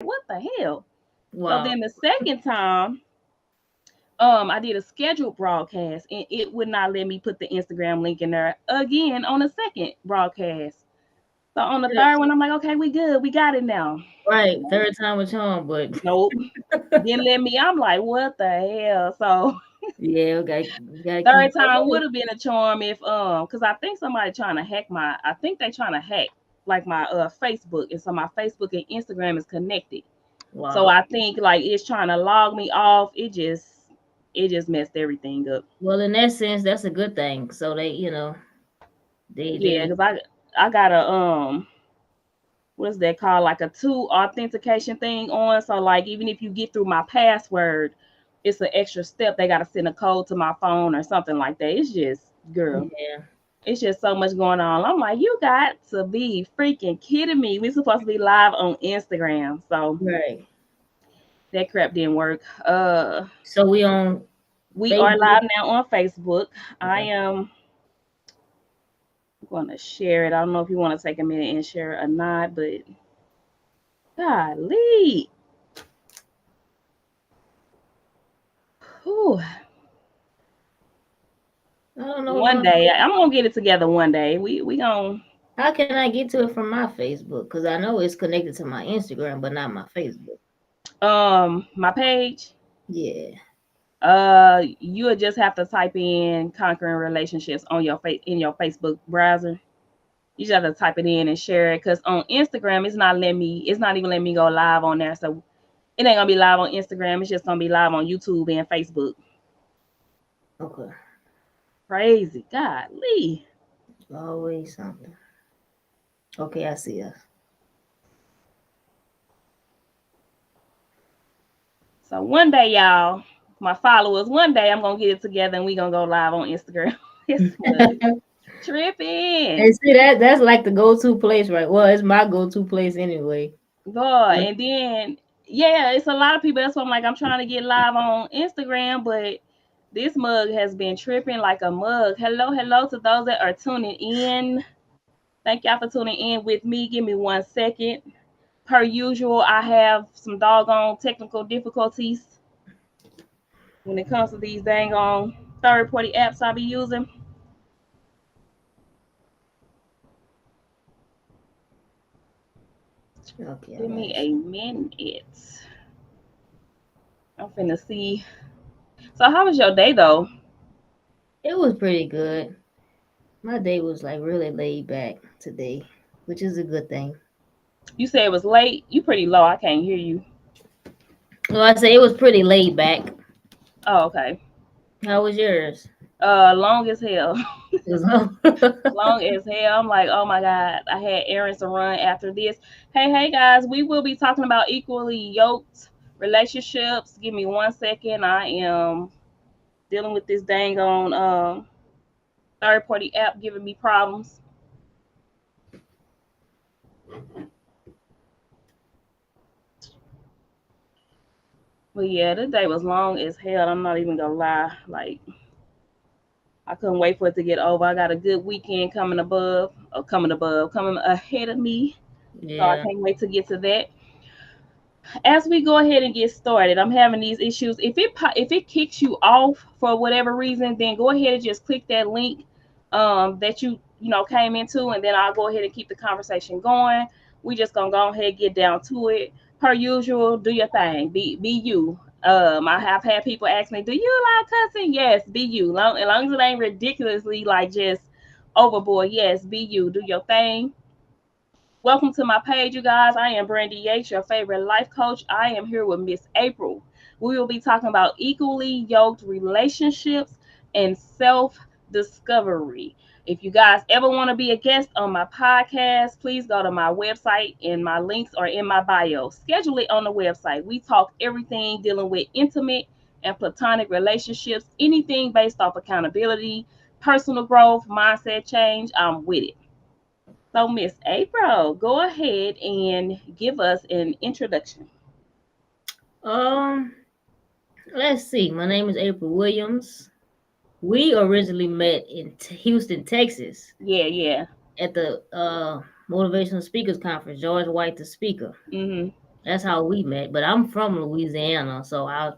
what the hell? So Wow. then the second time, I did a scheduled broadcast and it would not let me put the Instagram link in there again on the second broadcast. So on the third Yes. one, I'm like, okay, we good. We got it now. Right. Third time a charm, but Nope. Didn't let me. I'm like, what the hell? So yeah, we gotta keep third that time going. would have been a charm if because I think somebody trying to hack my I think they trying to hack like my Facebook, and so my Facebook and Instagram is connected. So Wow. I think like it's trying to log me off. It just messed everything up. Well, in that sense, that's a good thing. So Yeah, they because I got a what's that called, like a two authentication thing on. So like even if you get through my password, it's an extra step. They got to send a code to my phone or something like that. It's just, girl, yeah. it's just so much going on. I'm like, you got to be freaking kidding me. We supposed to be live on Instagram, so Right. that crap didn't work. So we on We are Facebook. live now on Facebook. I Okay. am going to share it. I don't know if you want to take a minute and share it or not, but golly. Whew. I don't know what's One going on. day I'm gonna get it together. One day we gonna How can I get to it from my Facebook? Because I know it's connected to my Instagram, but not my Facebook. my page. Yeah. You would just have to type in conquering relationships on your face in your Facebook browser. You just have to type it in and share it, because on Instagram it's not letting me. It's not even letting me go live on there. So it ain't gonna be live on Instagram. It's just gonna be live on YouTube and Facebook. Okay. Crazy, golly. Always something. Okay, I see us. So one day, y'all, my followers, one day I'm gonna get it together and we gonna go live on Instagram. It's tripping. And see that's like the go-to place, right? Well, it's my go-to place anyway. God. And then, yeah, it's a lot of people. That's why I'm like, I'm trying to get live on Instagram, but this mug has been tripping like a mug. Hello, hello to those that are tuning in. Thank y'all for tuning in with me. Give me 1 second. Per usual, I have some doggone technical difficulties when it comes to these dang on third party apps I be using. Okay, I Give got me it. a minute. I'm finna see. So, how was your day though? It was pretty good. My day was like really laid back today, which is a good thing. You said it was late. You pretty low. I can't hear you. Well, I say it was pretty laid back. Oh, okay. How was yours? Long as hell. It was Long as hell. I'm like, oh my God. I had errands to run after this. Hey, guys, we will be talking about equally yoked relationships. Give me 1 second. I am dealing with this dang on third party app giving me problems. But yeah, the day was long as hell. I'm not even gonna lie. Like, I couldn't wait for it to get over. I got a good weekend coming ahead of me. So I yeah. can't wait to get to that. As we go ahead and get started, I'm having these issues. If it kicks you off for whatever reason, then go ahead and just click that link that you came into, and then I'll go ahead and keep the conversation going. We just gonna go ahead and get down to it. Per usual, do your thing. Be you. I have had people ask me, "Do you like cussing?" Yes, be you. As long as it ain't ridiculously like just overboard. Yes, be you. Do your thing. Welcome to my page, you guys. I am Brandy Yates, your favorite life coach. I am here with Miss April. We will be talking about equally yoked relationships and self discovery. If you guys ever want to be a guest on my podcast, please go to my website, and my links are in my bio. Schedule it on the website. We talk everything dealing with intimate and platonic relationships, anything based off accountability, personal growth, mindset change. I'm with it. So, Miss April, go ahead and give us an introduction. Um, let's see. My name is April Williams. We originally met in Houston, Texas, Yeah, yeah. at the Motivational Speakers Conference. George White, the speaker. Mhm. That's how we met. But I'm from Louisiana, so I,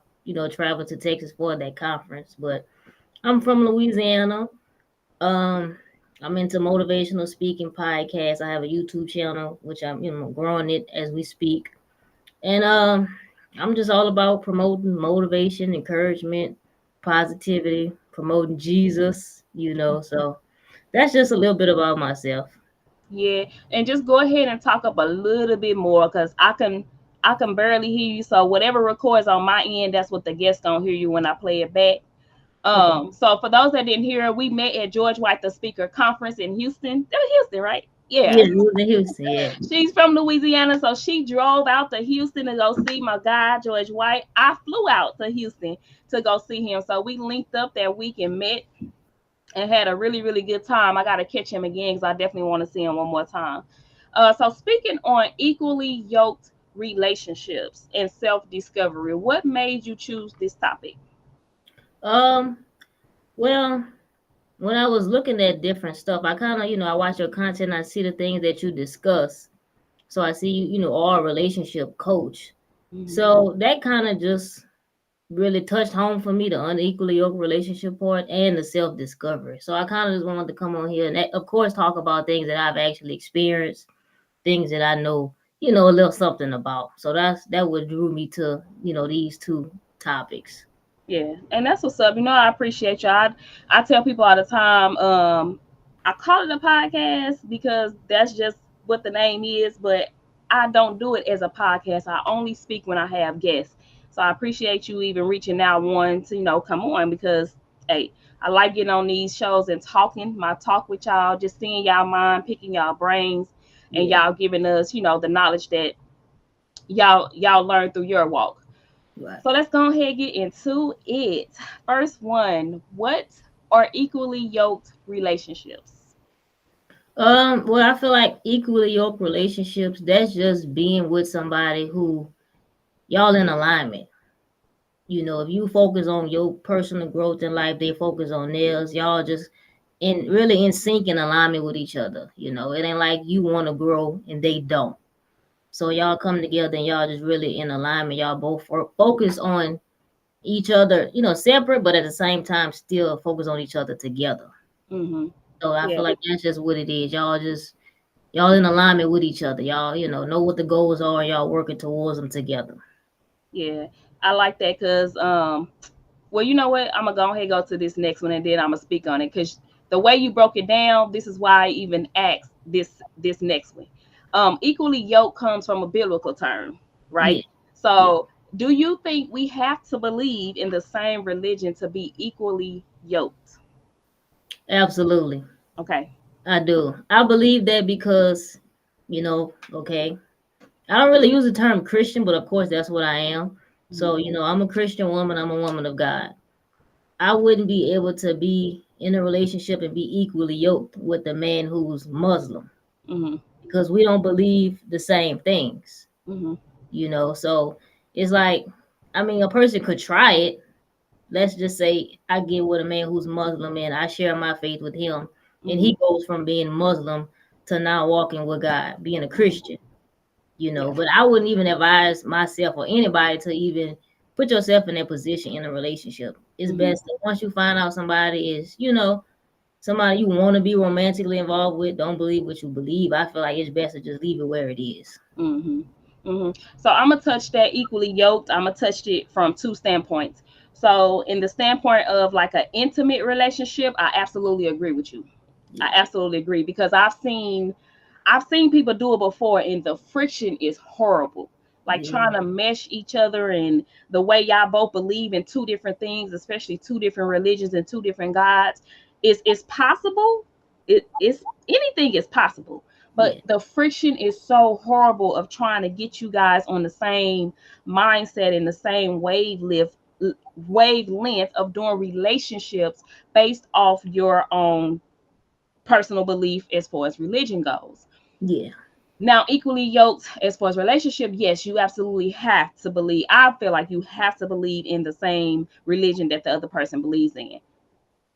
traveled to Texas for that conference. But I'm from Louisiana. Um, I'm into motivational speaking podcasts. I have a YouTube channel, which I'm, growing it as we speak. And I'm just all about promoting motivation, encouragement, positivity, promoting Jesus, So that's just a little bit about myself. Yeah, and just go ahead and talk up a little bit more because I can barely hear you. So whatever records on my end, that's what the guest gonna hear you when I play it back. Okay. So for those that didn't hear, we met at George White the Speaker Conference in Houston. That was Houston, right? Yeah, Yeah. you was in Houston, yeah. She's from Louisiana, so she drove out to Houston to go see my guy George White. I flew out to Houston to go see him. So we linked up that week and met and had a really, really good time. I got to catch him again because I definitely want to see him one more time. So, speaking on equally yoked relationships and self discovery, what made you choose this topic? Um, well, when I was looking at different stuff, I kind of, I watch your content, I see the things that you discuss. So I see you, are a relationship coach. Mm-hmm. So that kind of just really touched home for me, the unequally yoked relationship part and the self discovery. So I kind of just wanted to come on here and, of course, talk about things that I've actually experienced, things that I know, a little something about. So that what drew me to, these two topics. Yeah, and that's what's up. I appreciate you. I tell people all the time, I call it a podcast because that's just what the name is, but I don't do it as a podcast. I only speak when I have guests. So I appreciate you even reaching out one to, come on because hey, I like getting on these shows and talking, my talk with y'all, just seeing y'all mind, picking y'all brains, and Yeah, y'all giving us, the knowledge that y'all learn through your walk. right. So let's go ahead and get into it. First one, what are equally yoked relationships? Well, I feel like equally yoked relationships, that's just being with somebody who y'all in alignment. If you focus on your personal growth in life, they focus on theirs. Y'all just really in sync and alignment with each other. It ain't like you want to grow and they don't. So y'all come together and y'all just really in alignment. Y'all both focus on each other, separate, but at the same time still focus on each other together. Mm-hmm. So I Yeah, feel like that's just what it is. Y'all in alignment with each other. Y'all, know what the goals are. Y'all working towards them together. yeah. I like that because well, you know what? I'm gonna go ahead and go to this next one and then I'm gonna speak on it because the way you broke it down, this is why I even asked this next one. Equally yoked comes from a biblical term, Yeah, right? yeah, So do you think we have to believe in the same religion to be equally yoked? absolutely. Okay. I do. I believe that because, okay, I don't really use the term Christian, but of course that's what I am. So, I'm a Christian woman, I'm a woman of God. I wouldn't be able to be in a relationship and be equally yoked with a man who's Muslim Mm-hmm. because we don't believe the same things, Mm-hmm. So it's like, I mean, a person could try it. Let's just say I get with a man who's Muslim and I share my faith with him, and Mm-hmm. he goes from being Muslim to now walking with God, being a Mm-hmm. Christian, Yeah. But I wouldn't even advise myself or anybody to even put yourself in that position in a relationship. It's Mm-hmm. best that once you find out somebody is, somebody you want to be romantically involved with, don't believe what you believe. I feel like it's best to just leave it where it is. Mm-hmm. Mm-hmm. So I'm gonna touch that equally yoked. I'm gonna touch it from two standpoints. So in the standpoint of like an intimate relationship, I absolutely agree with you. I Yeah, absolutely agree because I've seen people do it before and the friction is horrible. Like yeah, trying to mesh each other and the way y'all both believe in two different things, especially two different religions and two different gods, is possible. It's anything is possible. But yeah, the friction is so horrible of trying to get you guys on the same mindset and the same wavelength of doing relationships based off your own personal belief as far as religion goes. yeah, Now, equally yoked as far as relationship, yes, you absolutely have to believe. I feel like you have to believe in the same religion that the other person believes in.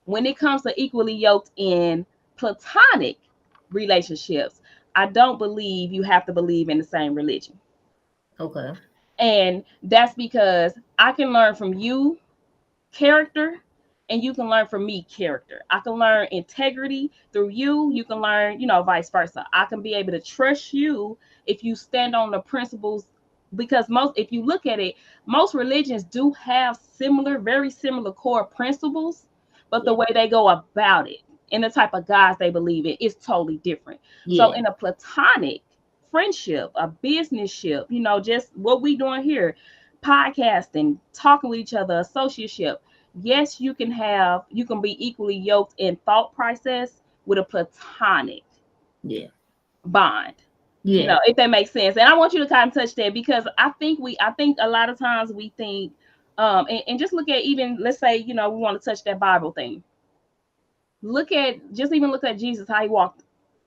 When it comes to equally yoked in platonic relationships, I don't believe you have to believe in the same religion. Okay. And that's because I can learn from you character, and you can learn from me character. I can learn integrity through you. You can learn, vice versa. I can be able to trust you if you stand on the principles, because most, if you look at it, most religions do have similar, very similar core principles, but the Yeah. way they go about it and the type of guys they believe in is totally different. So Yeah. in a platonic friendship, a business ship, just what we doing here, podcasting, talking with each other, associateship. Yes, you can be equally yoked in thought process with a platonic Yeah. bond. Yeah. If that makes sense. And I want you to kind of touch that, because I think a lot of times we think, and just look at, even, let's say, we want to touch that Bible thing. Look at Jesus, how he walked.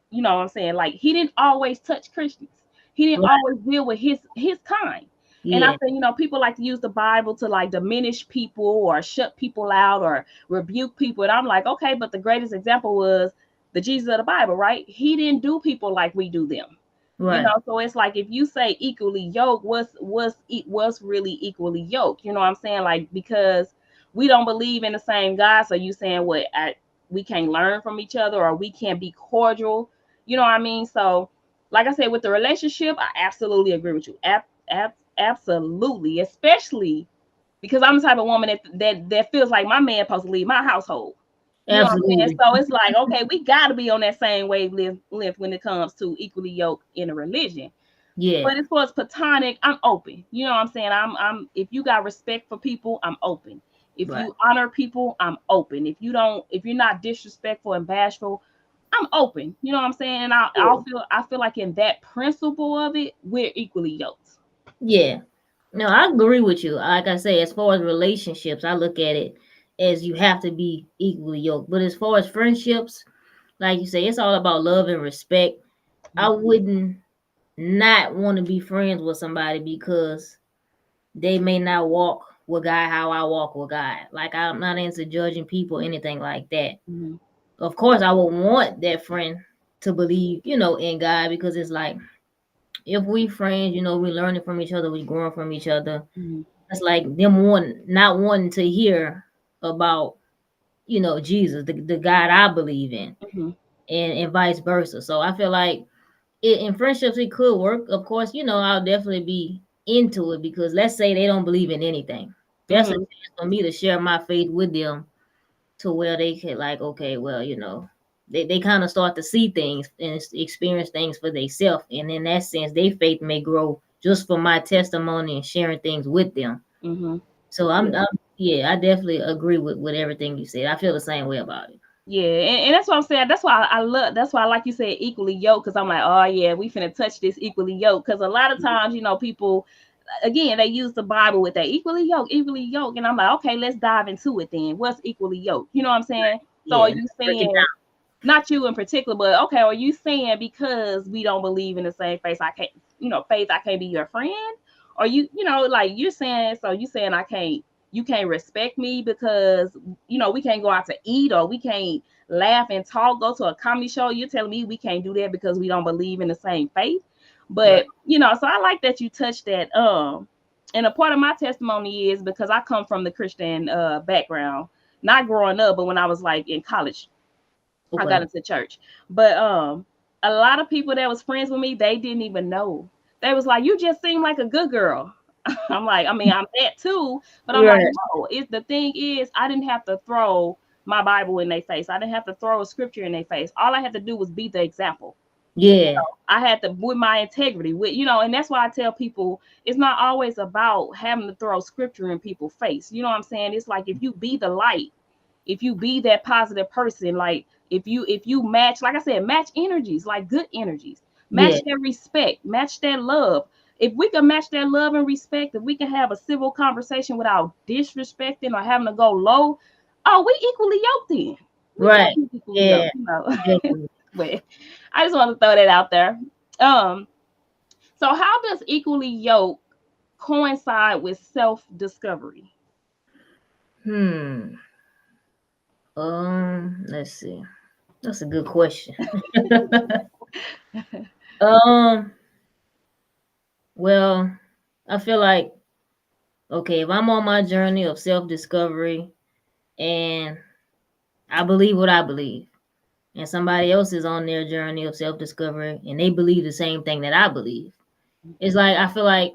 You know what I'm saying? Like, he didn't always touch Christians. He didn't Right. always deal with his kind. And I Yeah. think, people like to use the Bible to like diminish people or shut people out or rebuke people. And I'm like, okay, but the greatest example was the Jesus of the Bible, right? He didn't do people like we do them. Right. So it's like, if you say equally yoked, what's really equally yoked? You know what I'm saying? Like, because we don't believe in the same God, so you saying we can't learn from each other, or we can't be cordial. You know what I mean? So, like I said, with the relationship, I absolutely agree with you. Absolutely, especially because I'm the type of woman that feels like my man supposed to leave my household. You know what I'm saying? Absolutely. So it's like, okay, we got to be on that same wavelength when it comes to equally yoked in a religion. Yeah. But as far as platonic, I'm open. You know what I'm saying? I'm if you got respect for people, I'm open. If Right. you honor people, I'm open. If you're not disrespectful and bashful, I'm open. You know what I'm saying? And Yeah. I feel like in that principle of it, we're equally yoked. Yeah. No, I agree with you. Like I say, as far as relationships, I look at it as you have to be equally yoked. But as far as friendships, like you say, it's all about love and respect. I wouldn't not want to be friends with somebody because they may not walk with God how I walk with God. Like, I'm not into judging people, anything like that. Mm-hmm. Of course, I would want that friend to believe, in God, because it's like, if we friends, we learning from each other, we growing from each other. Mm-hmm. It's like them not wanting to hear about, Jesus, the God I believe in, Mm-hmm. and vice versa. So I feel like in friendships it could work. Of course, I'll definitely be into it, because let's say they don't believe in anything. That's a Mm-hmm. chance for me to share my faith with them, to where they can, like, okay, well, they kind of start to see things and experience things for themselves. And in that sense, their faith may grow just from my testimony and sharing things with them. Mm-hmm. So Yeah. yeah, I definitely agree with everything you said. I feel the same way about it. Yeah, and that's what I'm saying. That's why I love. That's why, like you said, equally yoked. Because I'm like, oh yeah, we finna touch this equally yoked. Because a lot of times, people, again, they use the Bible with that equally yoked, and I'm like, okay, let's dive into it then. What's equally yoked? You know what I'm saying? So are Yeah, you break it saying, down. not you in particular, but okay, are you saying because we don't believe in the same faith, I can't, faith, I can't be your friend? Or like you're saying, so you saying you can't respect me because we can't go out to eat, or we can't laugh and talk, go to a comedy show. You're telling me we can't do that because we don't believe in the same faith. Right. But so I like that you touched that. And a part of my testimony is because I come from the Christian background, not growing up, but when I was like in college, I got Okay. into church. But a lot of people that was friends with me, they didn't even know. They was like, "You just seem like a good girl." I'm like, I mean, I'm that too, but I'm like, Right. no. It's the thing is, I didn't have to throw my Bible in their face. I didn't have to throw a scripture in their face. All I had to do was be the example. Yeah. I had to, with my integrity, and that's why I tell people it's not always about having to throw scripture in people's face. You know what I'm saying? It's like, if you be the light, if you be that positive person, like if you match, like I said, match energies, like good energies, Yeah. match that respect, match that love. If we can match that love and respect, if we can have a civil conversation without disrespecting or having to go low, oh, we equally yoked then. We Right. definitely equally Yeah. yoked, Definitely. but I just want to throw that out there. um so how does equally yoked coincide with self-discovery? Hmm. Let's see. That's a good question. um. Well. I feel like, okay, if I'm on my journey of self discovery and I believe what I believe, and somebody else is on their journey of self discovery and they believe the same thing that I believe, it's like I feel like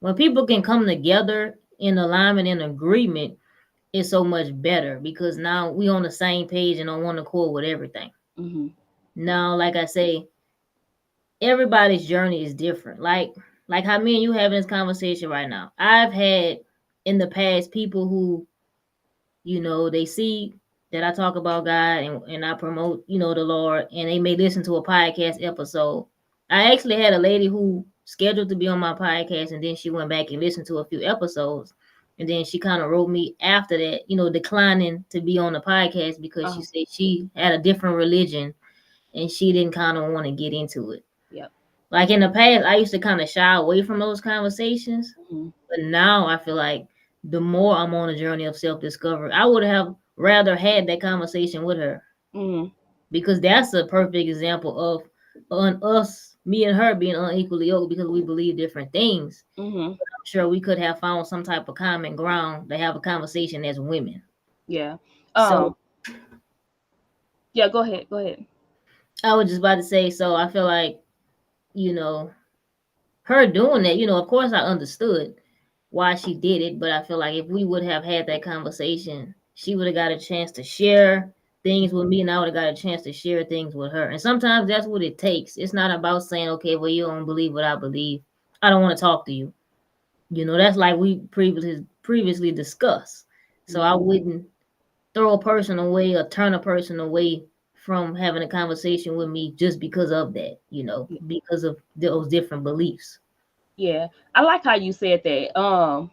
when people can come together in alignment and agreement, it's so much better because now we on the same page and on one accord with everything. Mm-hmm. Now, like I say, everybody's journey is different. Like how me and you having this conversation right now. I've had in the past people who, they see that I talk about God and I promote, the Lord, and they may listen to a podcast episode. I actually had a lady who scheduled to be on my podcast, and then she went back and listened to a few episodes. And then she kind of wrote me after that, declining to be on the podcast because she Oh, said she had a different religion and she didn't kind of want to get into it. yep. Like in the past, I used to kind of shy away from those conversations, Mm-hmm. but now I feel like the more I'm on a journey of self discovery, I would have rather had that conversation with her Mm-hmm. because that's a perfect example of us, me and her being unequally yoked because we believe different things. Mm-hmm. I'm sure we could have found some type of common ground to have a conversation as women. Yeah. So Yeah, go ahead. Go ahead. I was just about to say, so I feel like, you know, her doing that, of course I understood why she did it, but I feel like if we would have had that conversation, she would have got a chance to share things with me, and I would have got a chance to share things with her. And sometimes that's what it takes. It's not about saying, okay, well, you don't believe what I believe. I don't want to talk to you. That's like we previously discussed. So I Mm-hmm. wouldn't throw a person away or turn a person away from having a conversation with me just because of that, because of those different beliefs. Yeah. I like how you said that.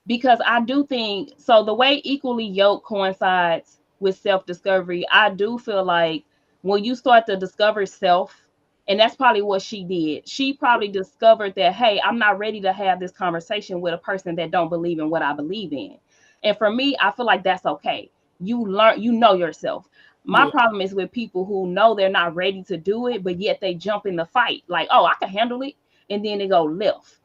Because I do think so. The way equally yoked coincides with self discovery, I do feel like when you start to discover self, and that's probably what she did. She probably discovered that, hey, I'm not ready to have this conversation with a person that don't believe in what I believe in. And for me, I feel like that's okay. You learn, you know yourself. My Yeah, problem is with people who know they're not ready to do it, but yet they jump in the fight. Like, oh, I can handle it. And then they go left,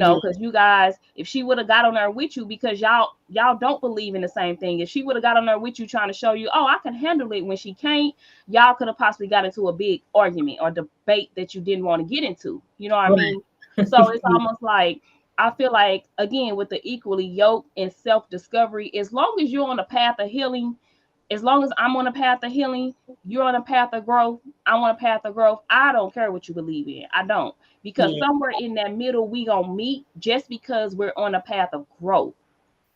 yeah, because you guys, if she would have got on there with you, because y'all don't believe in the same thing, if she would have got on there with you trying to show you, oh, I can handle it, when she can't, y'all could have possibly got into a big argument or debate that you didn't want to get into. You know what I right. mean? So it's almost like, I feel like, again, with the equally yoked and self-discovery, as long as you're on a path of healing, as long as I'm on a path of healing, you're on a path of growth, I'm on a path of growth, I don't care what you believe in. I don't. Because Yeah, somewhere in that middle, we gonna meet just because we're on a path of growth.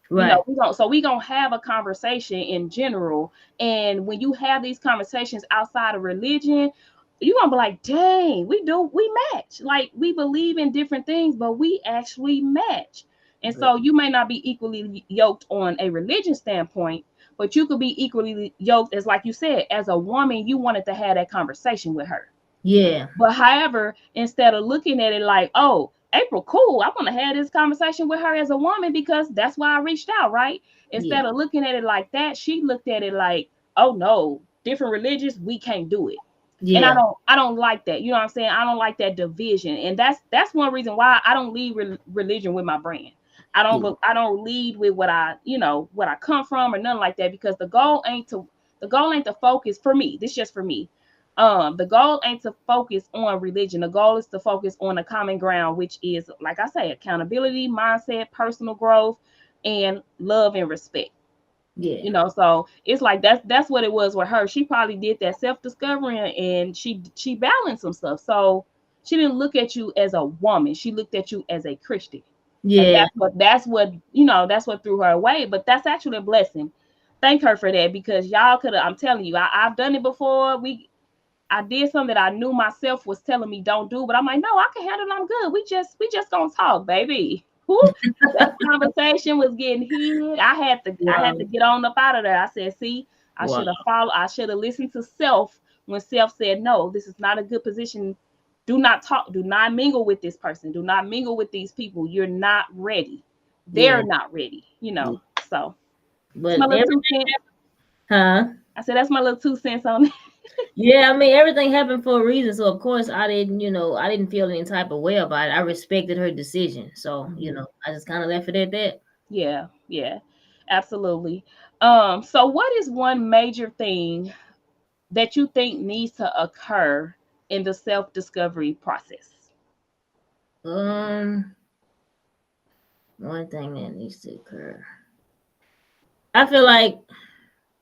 right. We gonna have a conversation in general. And when you have these conversations outside of religion, you're gonna be like, dang, we match. Like, we believe in different things, but we actually match. And Good. so you may not be equally yoked on a religion standpoint, but you could be equally yoked, as like you said, as a woman, you wanted to have that conversation with her. Yeah, But however, instead of looking at it like, oh, April, cool, I want to have this conversation with her as a woman because that's why I reached out, right? yeah, Instead of looking at it like that, she looked at it like, oh no, different religions, we can't do it. And I yeah, don't I don't like that. You know what I'm saying? I don't like that division. And that's one reason why I don't lead religion with my brand. yeah, I don't lead with what I come from or nothing like that, because the goal ain't to focus for me. This is just for me. The goal ain't to focus on religion. The goal is to focus on a common ground, which is, like I say, accountability, mindset, personal growth, and love and respect. yeah, So it's like that's what it was with her. She probably did that self-discovery, and she balanced some stuff. So she didn't look at you as a woman, she looked at you as a Christian. And yeah, that's what threw her away. But that's actually a blessing. Thank her for that, because y'all could have, I'm telling you, I've done it before. I did something that I knew myself was telling me don't do, but I'm like, no, I can handle it. I'm good. We just gonna talk, baby. Whew, that conversation was getting heated. I had to wow, get on up out of there. I said, see, wow, I should have listened to self when self said, no, this is not a good position. Do not talk, do not mingle with this person, do not mingle with these people. You're not ready. yeah, They're not ready. So it's my but little every, 2 cents. huh? I said that's my little 2 cents on it. Yeah, I mean everything happened for a reason. So of course I didn't, I didn't feel any type of way about it. I respected her decision. So, Mhm. I just kind of left it at that. Yeah, yeah, absolutely. So what is one major thing that you think needs to occur in the self-discovery process? Um, One thing that needs to occur. I feel like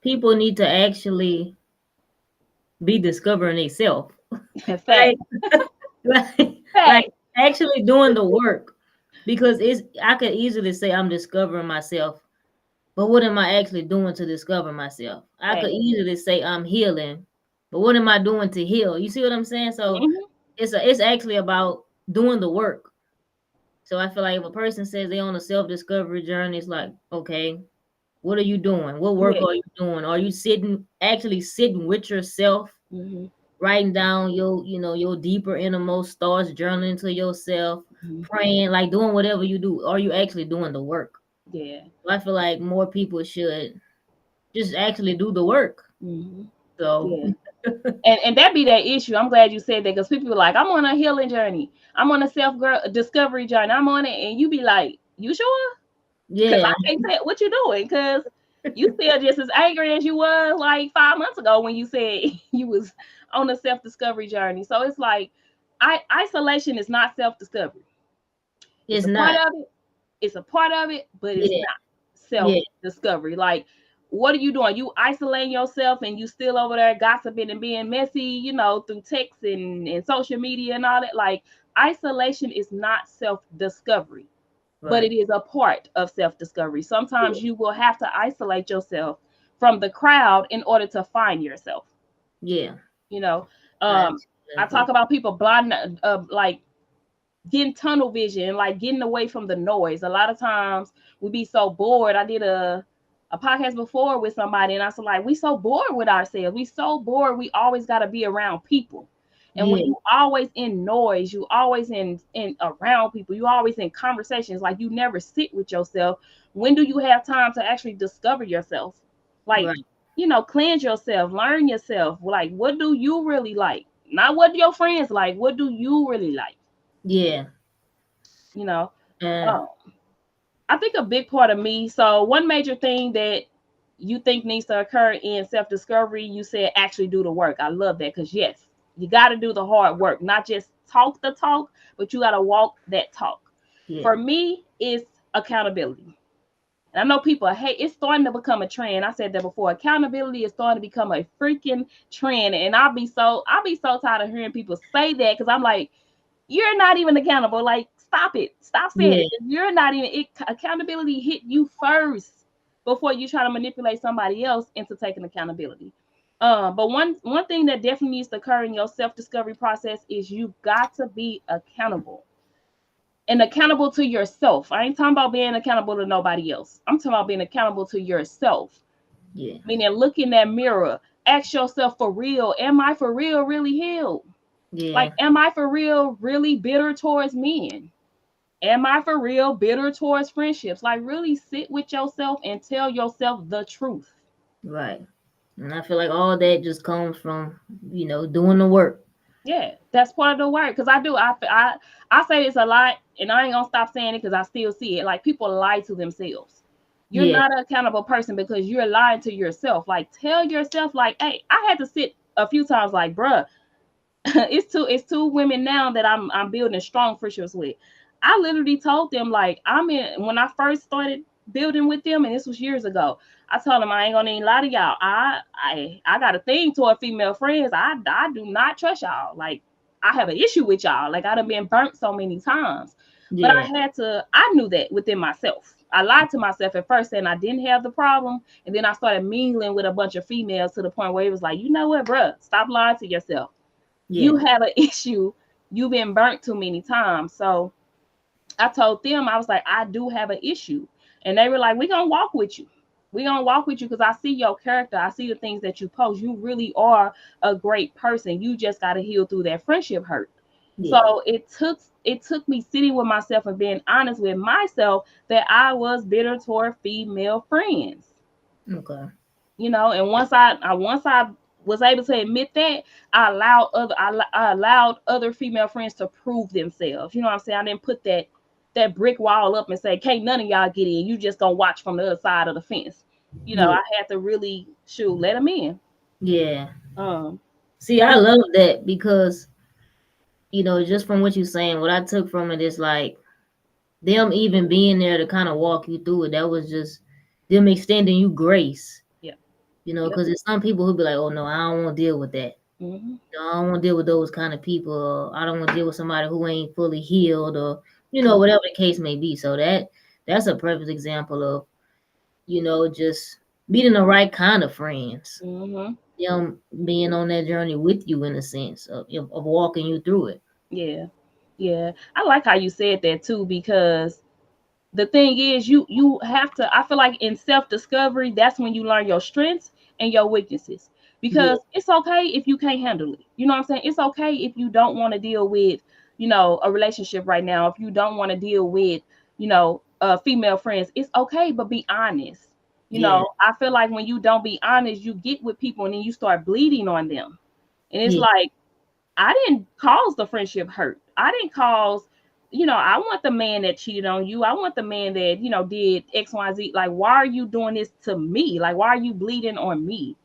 people need to actually be discovering themselves. Fact, Like, like fact, actually doing the work. Because I could easily say I'm discovering myself, but what am I actually doing to discover myself? I fact. could easily say I'm healing, but what am I doing to heal? You see what I'm saying? So Hmm. it's actually about doing the work. So I feel like if a person says they're on a self discovery journey, it's like, okay, what are you doing? What work Yeah. are you doing? Are you actually sitting with yourself, Hmm. writing down your deeper innermost thoughts, journaling to yourself, Hmm. praying, like doing whatever you do? Are you actually doing the work? Yeah. So I feel like more people should just actually do the work. Hmm. So Yeah. And that be that issue. I'm glad you said that because people are like, I'm on a healing journey. I'm on a self discovery journey. I'm on it, and you be like, you sure? Because yeah, I can't tell what you're doing. Because you still just as angry as you was like 5 months ago when you said you was on a self discovery journey. So it's like, isolation is not self discovery. It's it's a part not. of it. It's a part of it, but it's Yeah, not self yeah, discovery. Like, what are you doing? You isolating yourself and you still over there gossiping and being messy, through text and social media and all that. Like, isolation is not self discovery, but right. it is a part of self discovery. Yeah, Sometimes you will have to isolate yourself from the crowd in order to find yourself. yeah. You know, I um, actually I talk agree. about people blind, like getting tunnel vision, like getting away from the noise. A lot of times we be so bored. I did a podcast before with somebody, and I was like, we so bored with ourselves. We so bored. We always got to be around people. And when Yeah, you always in noise, you always in around people, you always in conversations, like you never sit with yourself. When do you have time to actually discover yourself? Like, right. cleanse yourself, learn yourself. Like, what do you really like? Not what your friends like. What do you really like? Yeah, You know, and um, I think a big part of me. So one major thing that you think needs to occur in self discovery, you said actually do the work. I love that because yes, you got to do the hard work, not just talk the talk, but you got to walk that talk. yeah, For me, it's accountability. And I know people, hey, it's starting to become a trend. I said that before. Accountability is starting to become a freaking trend, and I'll be so tired of hearing people say that because I'm like, you're not even accountable. Like, stop it. Stop saying yeah, it. You're not even accountability hit you first before you try to manipulate somebody else into taking accountability. But one thing that definitely needs to occur in your self discovery process is you got to be accountable and accountable to yourself. I ain't talking about being accountable to nobody else. I'm talking about being accountable to yourself. yeah, Meaning, look in that mirror, ask yourself for real, am I for real really healed? Like, yeah, am I for real really bitter towards men? Am I for real bitter towards friendships? Like, really sit with yourself and tell yourself the truth. right. And I feel like all that just comes from, doing the work. Yeah, that's part of the work. Because I do, I say this a lot, and I ain't gonna stop saying it because I still see it. Like, people lie to themselves. You're Yeah, not an accountable person because you're lying to yourself. Like, tell yourself, like, hey, I had to sit a few times, like, bruh, it's two women now that I'm building strong friendships with. I literally told them, like, I'm in when I first started building with them, and this was years ago. I told them I ain't gonna even lie to y'all. I got a thing toward female friends. I do not trust y'all. Like, I have an issue with y'all. Like, I done been burnt so many times. But yeah, I knew that within myself. I lied to myself at first saying I didn't have the problem. And then I started mingling with a bunch of females to the point where it was like, you know what, bruh, stop lying to yourself. You yeah, have an issue. You've been burnt too many times. So I told them, I was like, I do have an issue. And they were like, we're going to walk with you. We're going to walk with you because I see your character. I see the things that you post. You really are a great person. You just got to heal through that friendship hurt. yeah. So it took me sitting with myself and being honest with myself that I was bitter toward female friends. Okay. And once I was able to admit that, I allowed other female friends to prove themselves. You know what I'm saying? I didn't put that brick wall up and say, "Can't none of y'all get in. You just gonna watch from the other side of the fence." You know, Yeah. I had to really let them in. Yeah. Um, See, I but love that because, just from what you're saying, what I took from it is like them even being there to kind of walk you through it. That was just them extending you grace, yeah, yep, because there's some people who be like, oh no, I don't want to deal with that. hmm, I don't want to deal with those kind of people. Or I don't want to deal with somebody who ain't fully healed, or yeah, whatever the case may be. So that's a perfect example of just meeting the right kind of friends. hmm, Them being on that journey with you in a sense of walking you through it. yeah, yeah. I like how you said that too, because the thing is, you have to, I feel like in self-discovery, that's when you learn your strengths and your weaknesses, Yeah, because it's okay if you can't handle it. You know what I'm saying? It's okay if you don't want to deal with, a relationship right now, if you don't want to deal with, female friends. It's okay, but be honest. yeah, I feel like when you don't be honest, you get with people and then you start bleeding on them, and it's yeah, like, I didn't cause the friendship hurt. I didn't cause, I want the man that cheated on you. I want the man that, did X, Y, Z. Like, why are you doing this to me? Like, why are you bleeding on me?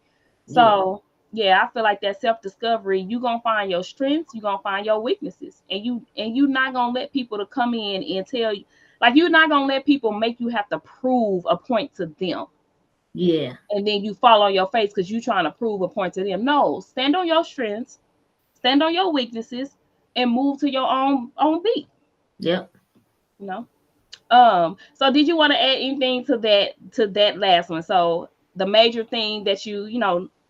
yeah, So, yeah, I feel like that self-discovery, you're gonna find your strengths, you're gonna find your weaknesses. And you're not gonna let people to come in and tell you, like, you're not gonna let people make you have to prove a point to them. yeah, And then you fall on your face because you're trying to prove a point to them. No, stand on your strengths, stand on your weaknesses, and move to your own beat. yep. You know. So did you want to add anything to that last one? So the major thing that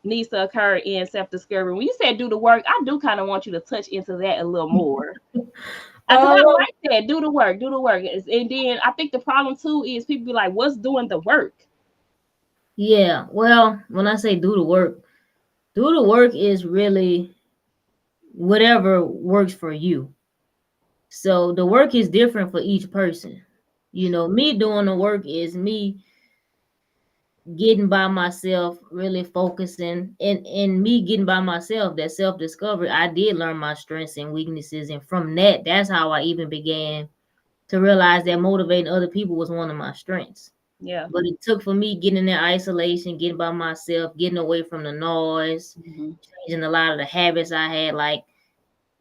needs to occur in self-discovery. When you said do the work, I do kind of want you to touch into that a little more. Because I Um, like that. Do the work, do the work. And then I think the problem too is people be like, what's doing the work? yeah. Well, when I say do the work is really whatever works for you. So the work is different for each person. Me doing the work is me getting by myself, really focusing, and me getting by myself, that self-discovery. I did learn my strengths and weaknesses, and from that's how I even began to realize that motivating other people was one of my strengths. Yeah. But it took for me getting in that isolation, getting by myself, getting away from the noise, Hmm. changing a lot of the habits I had. Like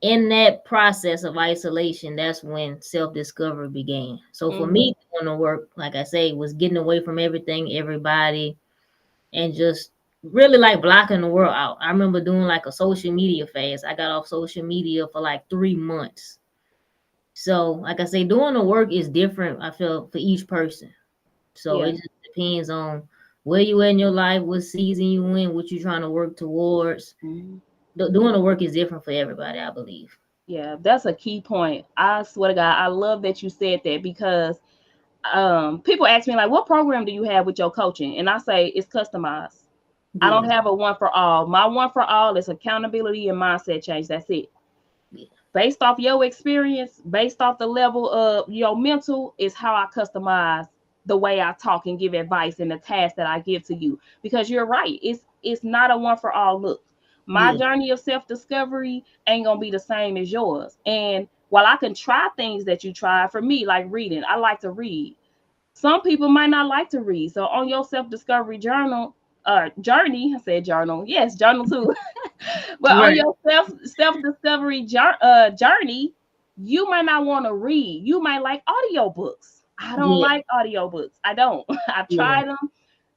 in that process of isolation, that's when self-discovery began. So for Hmm. me, doing the work, like I say, was getting away from everything, everybody, and just really like blocking the world out. I remember doing like a social media fast. I got off social media for like 3 months. So, like I say, doing the work is different, I feel, for each person. So Yeah. it just depends on where you at in your life, what season you in, what you're trying to work towards. Hmm. Doing the work is different for everybody, I believe. Yeah. That's a key point. I swear to God, I love that you said that, because people ask me like, what program do you have with your coaching? And I say it's customized. I Yeah, don't have a one for all. My one for all is accountability and mindset change. That's it. yeah, Based off your experience, based off the level of your mental, is how I customize the way I talk and give advice and the tasks that I give to you. Because you're right, it's not a one for all look. My yeah, journey of self discovery ain't gonna be the same as yours. And while I can try things that you try, for me, like reading, I like to read. Some people might not like to read. So on your self-discovery journey, I said journal. Yes, journal too. But on right. your self-discovery journey, you might not want to read. You might like audiobooks. I don't Yeah, like audiobooks. I don't. I've yeah, tried them.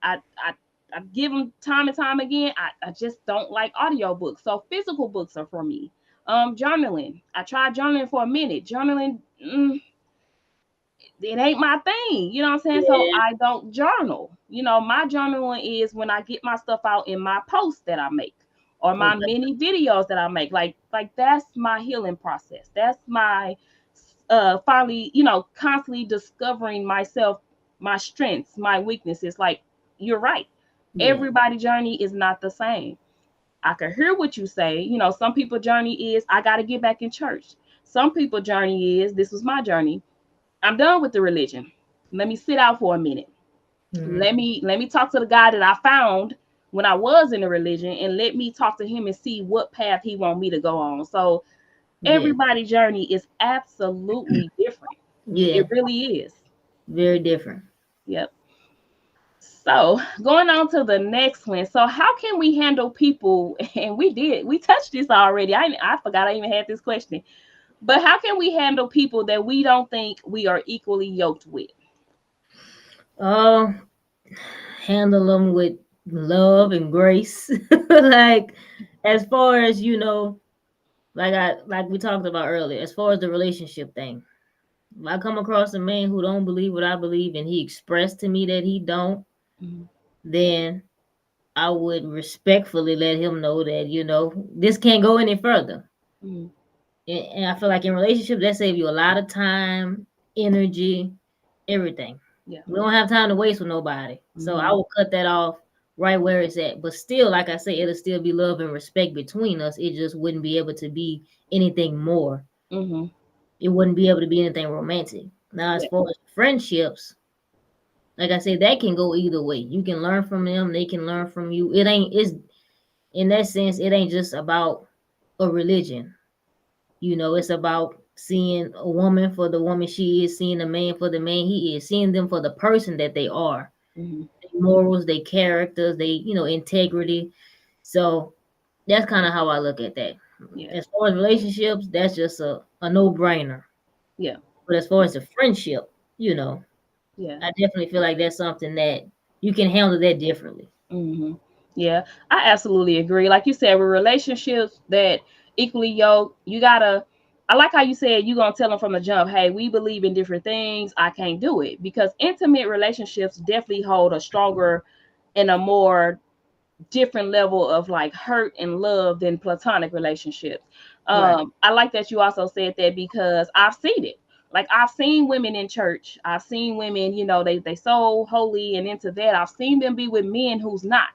I give them time and time again. I just don't like audiobooks. So physical books are for me. Journaling. I tried journaling for a minute. Journaling, it ain't my thing. You know what I'm saying? So yeah. I don't journal. My journaling is when I get my stuff out in my posts that I make, or my Okay. mini videos that I make. Like that's my healing process. That's my finally, constantly discovering myself, my strengths, my weaknesses. Like, you're right. Yeah. Everybody journey is not the same. I can hear what you say. Some people journey is I got to get back in church. Some people journey is, this was my journey, I'm done with the religion. Let me sit out for a minute. Hmm. Let me talk to the guy that I found when I was in a religion, and let me talk to him and see what path he want me to go on. So Yeah. everybody's journey is absolutely different. Yeah. It really is. Very different. Yep. So going on to the next one. So how can we handle people? And we touched this already. I forgot I even had this question. But how can we handle people that we don't think we are equally yoked with? Uh, Handle them with love and grace. Like, as far as like we talked about earlier, as far as the relationship thing. If I come across a man who don't believe what I believe and he expressed to me that he don't, Mm-hmm. then I would respectfully let him know that, this can't go any further. Mm-hmm. And I feel like in relationships, that saves you a lot of time, energy, everything. Yeah. We don't have time to waste with nobody. So I Mm-hmm. will cut that off right where it's at. But still, like I say, it'll still be love and respect between us. It just wouldn't be able to be anything more. Mm-hmm. It wouldn't be able to be anything romantic. Now, as Yeah. far as friendships, like I said, that can go either way. You can learn from them, they can learn from you. It's in that sense, it ain't just about a religion. It's about seeing a woman for the woman she is, seeing a man for the man he is, seeing them for the person that they are, Mm-hmm. their morals, their characters, integrity. So that's kind of how I look at that. Yeah. As far as relationships, that's just a no brainer. Yeah. But as far as the friendship, Yeah. I definitely feel like that's something that you can handle that differently. Mm-hmm. Yeah. I absolutely agree. Like you said, with relationships that equally yoked, you gotta. I like how you said you gonna tell them from the jump, hey, we believe in different things. I can't do it because intimate relationships definitely hold a stronger and a more different level of like hurt and love than platonic relationships. Right. I like that you also said that because I've seen it. Like I've seen women in church. I've seen women, they so holy and into that. I've seen them be with men who's not.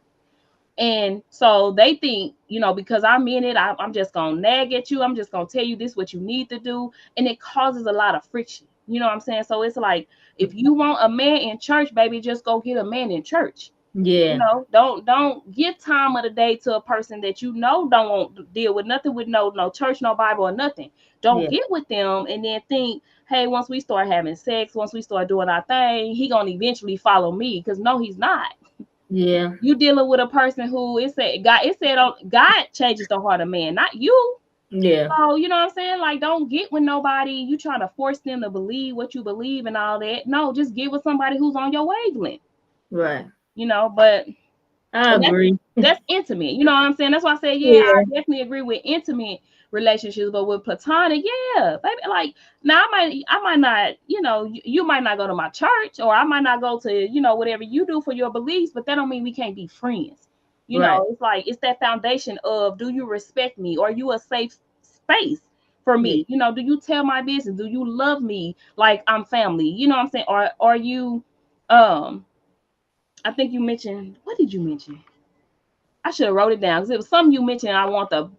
And so they think, because I'm in it, I'm just gonna nag at you. I'm just gonna tell you this what you need to do, and it causes a lot of friction. You know what I'm saying? So it's like if you want a man in church, baby, just go get a man in church. Yeah. Don't give time of the day to a person that don't want to deal with nothing with no church, no Bible, or nothing. Don't Yeah. get with them and then think, hey, once we start having sex, once we start doing our thing, he gonna eventually follow me. Because no, he's not. Yeah. You dealing with a person who God changes the heart of man, not you. Yeah. So you know what I'm saying? Like, don't get with nobody. You trying to force them to believe what you believe and all that. No, just get with somebody who's on your wavelength. Right. But I and agree. that's intimate. You know what I'm saying? That's why I say, yeah, I Yeah. definitely agree with intimate relationships, but with platonic, yeah, baby. Like now, I might not, you might not go to my church, or I might not go to, whatever you do for your beliefs, but that don't mean we can't be friends. Right. It's like it's that foundation of, do you respect me? Are you a safe space for Yeah. me? Do you tell my business? Do you love me like I'm family? You know what I'm saying? Or are you, um, I think you mentioned, what did you mention? I should have wrote it down because it was something you mentioned. And I want to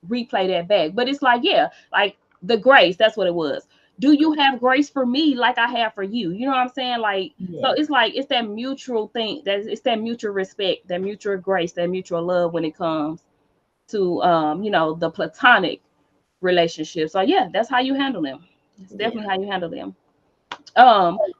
replay that back. But it's like, yeah, like the grace. That's what it was. Do you have grace for me like I have for you? You know what I'm saying? Like, so Yeah. it's like it's that mutual thing. It's that mutual respect, that mutual grace, that mutual love when it comes to the platonic relationship. So yeah, that's how you handle them. It's Yeah. definitely how you handle them.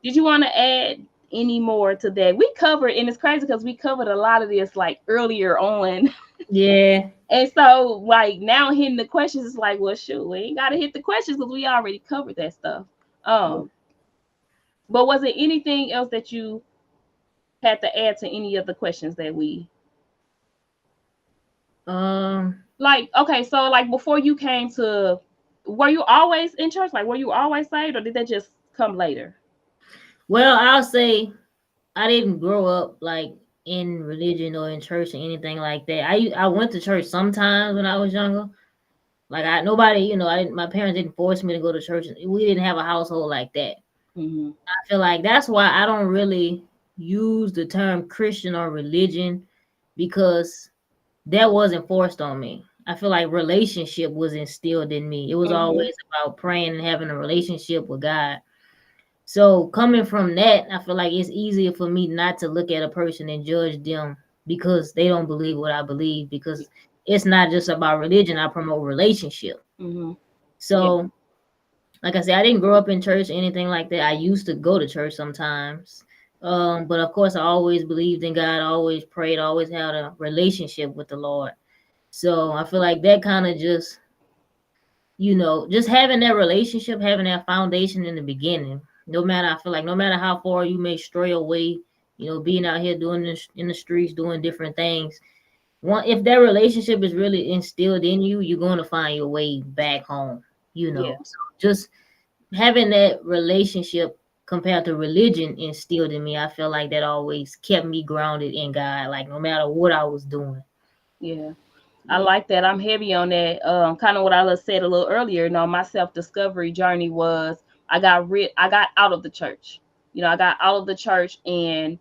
Did you want to add any more to that? We covered, and it's crazy because we covered a lot of this like earlier on. Yeah. And so, like now hitting the questions, it's like, well, shoot, we ain't gotta hit the questions because we already covered that stuff. Um, but was there anything else that you had to add to any of the questions that we Um. like? Okay, so like before you came to, were you always in church? Like, were you always saved, or did that just come later? Well, I'll say I didn't grow up like in religion or in church or anything like that. I went to church sometimes when I was younger. Like I nobody, my parents didn't force me to go to church. We didn't have a household like that. Mm-hmm. I feel like that's why I don't really use the term Christian or religion because that wasn't forced on me. I feel like relationship was instilled in me. It was Mm-hmm. always about praying and having a relationship with God. So coming from that, I feel like it's easier for me not to look at a person and judge them because they don't believe what I believe, because it's not just about religion. I promote relationship. Mm-hmm. Yeah. So, like I said, I didn't grow up in church or anything like that. I used to go to church sometimes. But of course, I always believed in God, always prayed, always had a relationship with the Lord. So I feel like that kind of just, just having that relationship, having that foundation in the beginning, no matter, I feel like no matter how far you may stray away, being out here doing this in the streets, doing different things, if that relationship is really instilled in you, you're going to find your way back home, Yeah. So just having that relationship compared to religion instilled in me, I feel like that always kept me grounded in God, like no matter what I was doing. Yeah. I Yeah. like that. I'm heavy on that. Kind of what I said a little earlier. My self discovery journey was I got out of the church. I got out of the church and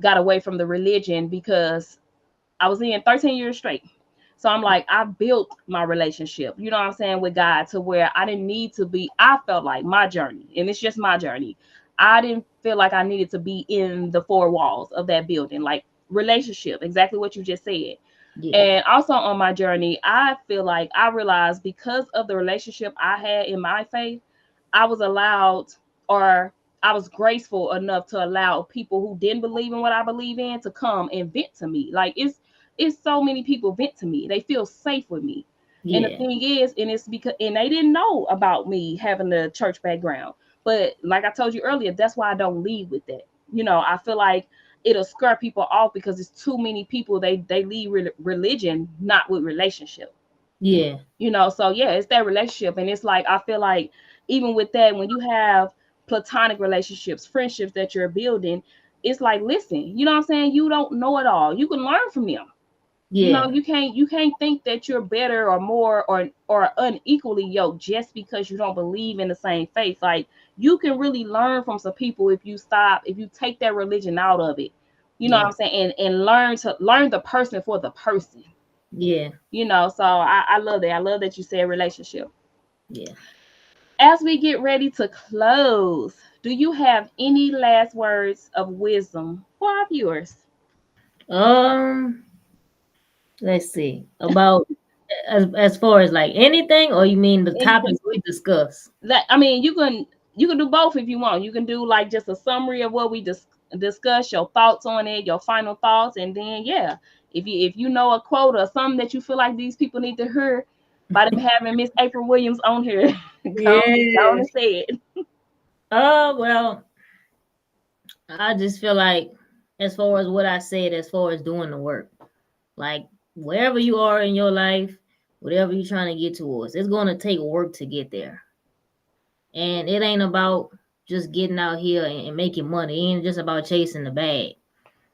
got away from the religion because I was in 13 years straight. So I'm like, I built my relationship, you know what I'm saying, with God to where I didn't need to be. I felt like my journey, and it's just my journey. I didn't feel like I needed to be in the four walls of that building, like relationship, exactly what you just said. Yeah. And also on my journey, I feel like I realized because of the relationship I had in my faith, I was allowed, or I was graceful enough to allow people who didn't believe in what I believe in to come and vent to me. Like it's so many people vent to me. They feel safe with me. And the Yeah. thing is, and it's because and they didn't know about me having a church background. But like I told you earlier, that's why I don't lead with that. I feel like it'll scare people off because it's too many people they lead religion not with relationship. Yeah. So yeah, it's that relationship. And it's like I feel like even with that, when you have platonic relationships, friendships that you're building, it's like, listen, you know what I'm saying, you don't know it all, you can learn from them. Yeah. You can't think that you're better or more or unequally yoked just because you don't believe in the same faith. Like, you can really learn from some people if you take that religion out of it, you know what Yeah. I'm saying, and learn the person for the person. Yeah. So I love that. I love that you said relationship. Yeah. As we get ready to close, do you have any last words of wisdom for our viewers? Um, let's see. About as far as like anything, or you mean the Anything topics we discuss? that I mean, you can do both if you want. You can do like just a summary of what we discuss, your thoughts on it, your final thoughts, and then yeah, if you know a quote or something that you feel like these people need to hear by them having Miss April Williams on here, go on Yeah. and say it. Well, I just feel like, as far as what I said, as far as doing the work, like wherever you are in your life, whatever you're trying to get towards, it's going to take work to get there. And it ain't about just getting out here and making money. It ain't just about chasing the bag.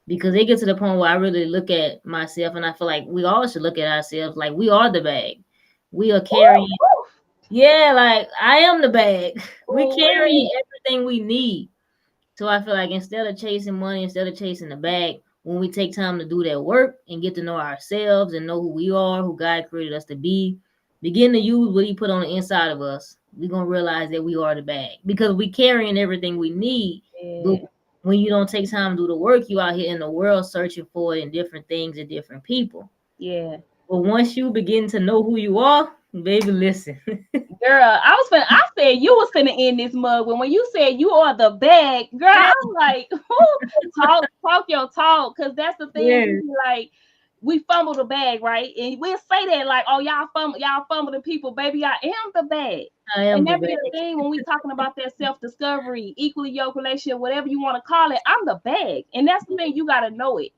Because it gets to the point where I really look at myself, and I feel like we all should look at ourselves like we are the bag. We are carrying, yeah, like I am the bag. We Ooh, carrying ooh, everything we need. So I feel like instead of chasing money, instead of chasing the bag, when we take time to do that work and get to know ourselves and know who we are, who God created us to be, begin to use what He put on the inside of us, we're gonna realize that we are the bag because we carrying everything we need. But yeah, when you don't take time to do the work, you out here in the world searching for it in different things and different people. yeah. But once you begin to know who you are, baby, listen. Girl, I said you was finna end this mug when you said you are the bag, girl. I'm like, talk your talk, cause that's the thing. We Yeah, be like, we fumble the bag, right? And we'll say that like, oh, y'all fumble the people, baby. I am the bag. I And am the that be the bag. thing when we talking about that self-discovery, equally yoked relationship, whatever you want to call it. I'm the bag. And that's the thing, you gotta know it.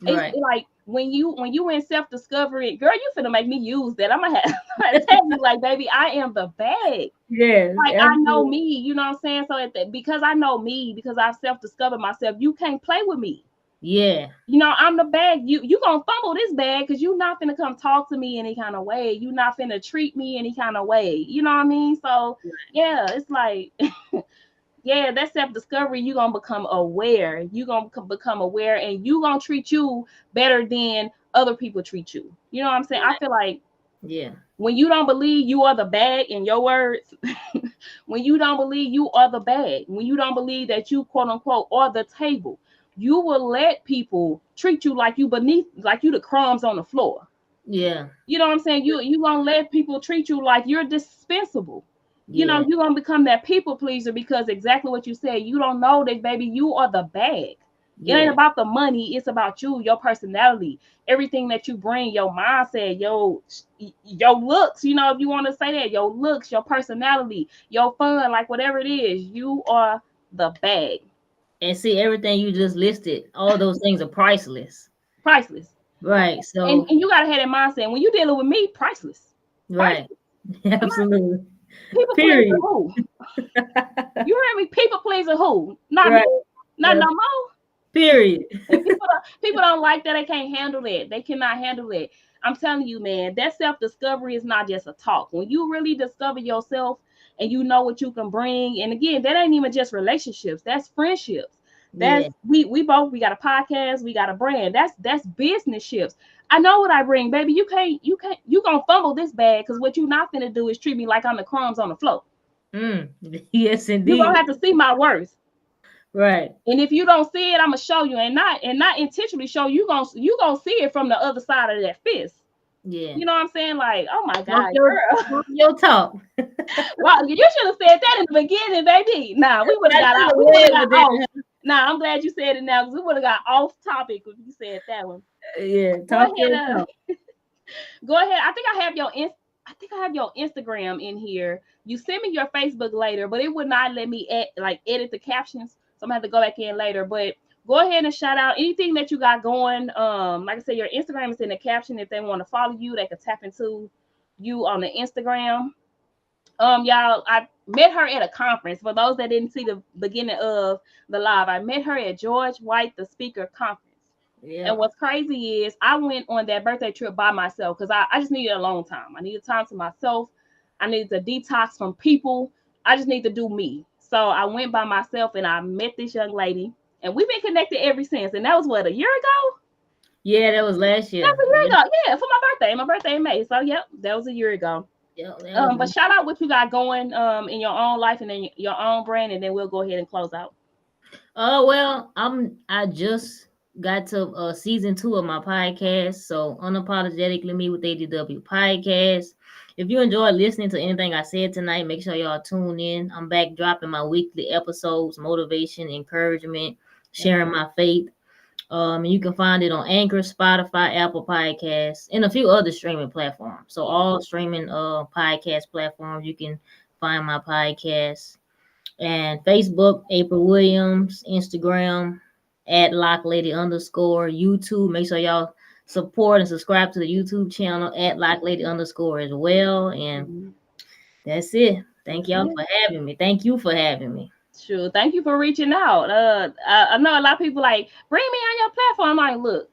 It's Right. like when you in self-discovery, girl, you finna make me use that. I'm gonna have to tell you, like, baby, I am the bag. Yes, Like, I know absolutely. me, you know what I'm saying? So because I know me, because I've self-discovered myself, you can't play with me. Yeah. I'm the bag. You gonna fumble this bag because you not finna come talk to me any kind of way. You not finna treat me any kind of way. You know what I mean? So yeah, it's like yeah, that self-discovery, you gonna become aware. You gonna become aware, and you gonna treat you better than other people treat you. You know what I'm saying? I Right. feel like Yeah. when you don't believe you are the bag, in your words, when you don't believe you are the bag, when you don't believe that you quote unquote are the table, you will let people treat you like you beneath, like you the crumbs on the floor. Yeah. You know what I'm saying? You gonna let people treat you like you're dispensable. You know, Yeah. you're gonna become that people pleaser because exactly what you said. You don't know that, baby. You are the bag. It ain't Yeah. about the money. It's about you, your personality, everything that you bring, your mindset, your looks. You know, if you want to say that, your looks, your personality, your fun, like whatever it is, you are the bag. And see, everything you just listed, all those things are priceless. Priceless. Right. And So, and you gotta have that mindset. When you dealing with me, priceless. right. Priceless. Am I Absolutely. people pleasing Period. who? You heard me? People pleasing who? Not me. Right. Not Yeah. no more. Period. And people don't like that. They can't handle it. They cannot handle it. I'm telling you, man, that self-discovery is not just a talk. When you really discover yourself and you know what you can bring, and again, that ain't even just relationships, that's friendships. That's Yeah. we got a podcast, we got a brand. That's business ships. I know what I bring, baby. You gonna fumble this bag because what you not gonna do is treat me like I'm the crumbs on the floor. Mm. Yes, You indeed. gonna have to see my worth. Right. And if you don't see it, I'm gonna show you, and not intentionally show you. Gonna see it from the other side of that fist. Yeah. You know what I'm saying? Like, oh my Talk God, your girl. talk your talk. Well, you should have said that in the beginning, baby. Nah, we would have I got should out. have We would have led got with off. that. Nah, I'm glad you said it now because we would have got off topic if you said that one. Yeah. Go Talk ahead. your talk. Go ahead. I think I have your Instagram in here. You send me your Facebook later, but it would not let me edit the captions. So I'm gonna have to go back in later. But go ahead and shout out anything that you got going. Like I said, your Instagram is in the caption. If they want to follow you, they can tap into you on the Instagram. Y'all, I met her at a conference. For those that didn't see the beginning of the live, I met her at George White, the speaker conference. And Yeah. what's crazy is I went on that birthday trip by myself because I just needed a long time. I needed time to myself. I needed to detox from people. I just need to do me. So I went by myself and I met this young lady. And we've been connected ever since. And that was what, a year ago? Yeah, that was last That year. was a year Yeah. ago. Yeah, for my birthday. My birthday in May. So yep, that was a year ago. Yeah, that was But shout out what you got going in your own life and in your own brand, and then we'll go ahead and close out. well, I just got to season 2 of my podcast, so unapologetically me with ADW podcast. If you enjoyed listening to anything I said tonight, make sure y'all tune in. I'm back dropping my weekly episodes, motivation, encouragement, sharing my faith. And you can find it on Anchor, Spotify, Apple Podcasts, and a few other streaming platforms. So Yeah. all streaming podcast platforms, you can find my podcast. And Facebook, April Williams, Instagram, at Lock Lady underscore, YouTube. Make sure y'all support and subscribe to the YouTube channel at Lock Lady underscore as well. And Mhm. that's it. Thank That's y'all it. for having me. Thank you for having me. Sure. Thank you for reaching out. I know a lot of people like bring me on your platform. I'm like, look,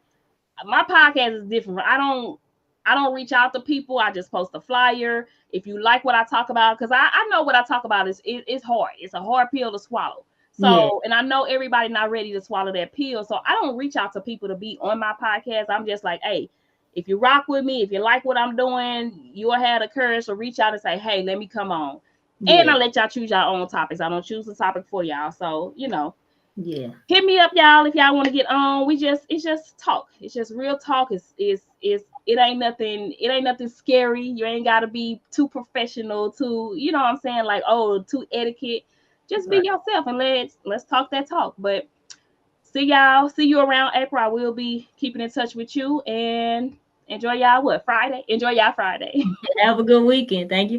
my podcast is different. I don't reach out to people. I just post a flyer. If you like what I talk about, because I know what I talk about it's hard. It's a hard pill to swallow. Yeah, So, and I know everybody not ready to swallow that pill. So I don't reach out to people to be on my podcast. I'm just like, hey, if you rock with me, if you like what I'm doing, you'll have the courage to reach out and say, hey, let me come on. And yeah, I let y'all choose your own topics. I don't choose the topic for y'all. So, yeah. hit me up, y'all, if y'all want to get on. It's just talk. It's just real talk. It ain't nothing scary. You ain't gotta be too professional, too, you know what I'm saying, like, oh, too etiquette. Just be Right. yourself and let's talk that talk. But see y'all, see you around April. I will be keeping in touch with you and enjoy y'all Friday. Enjoy y'all Friday. Have a good weekend. Thank you for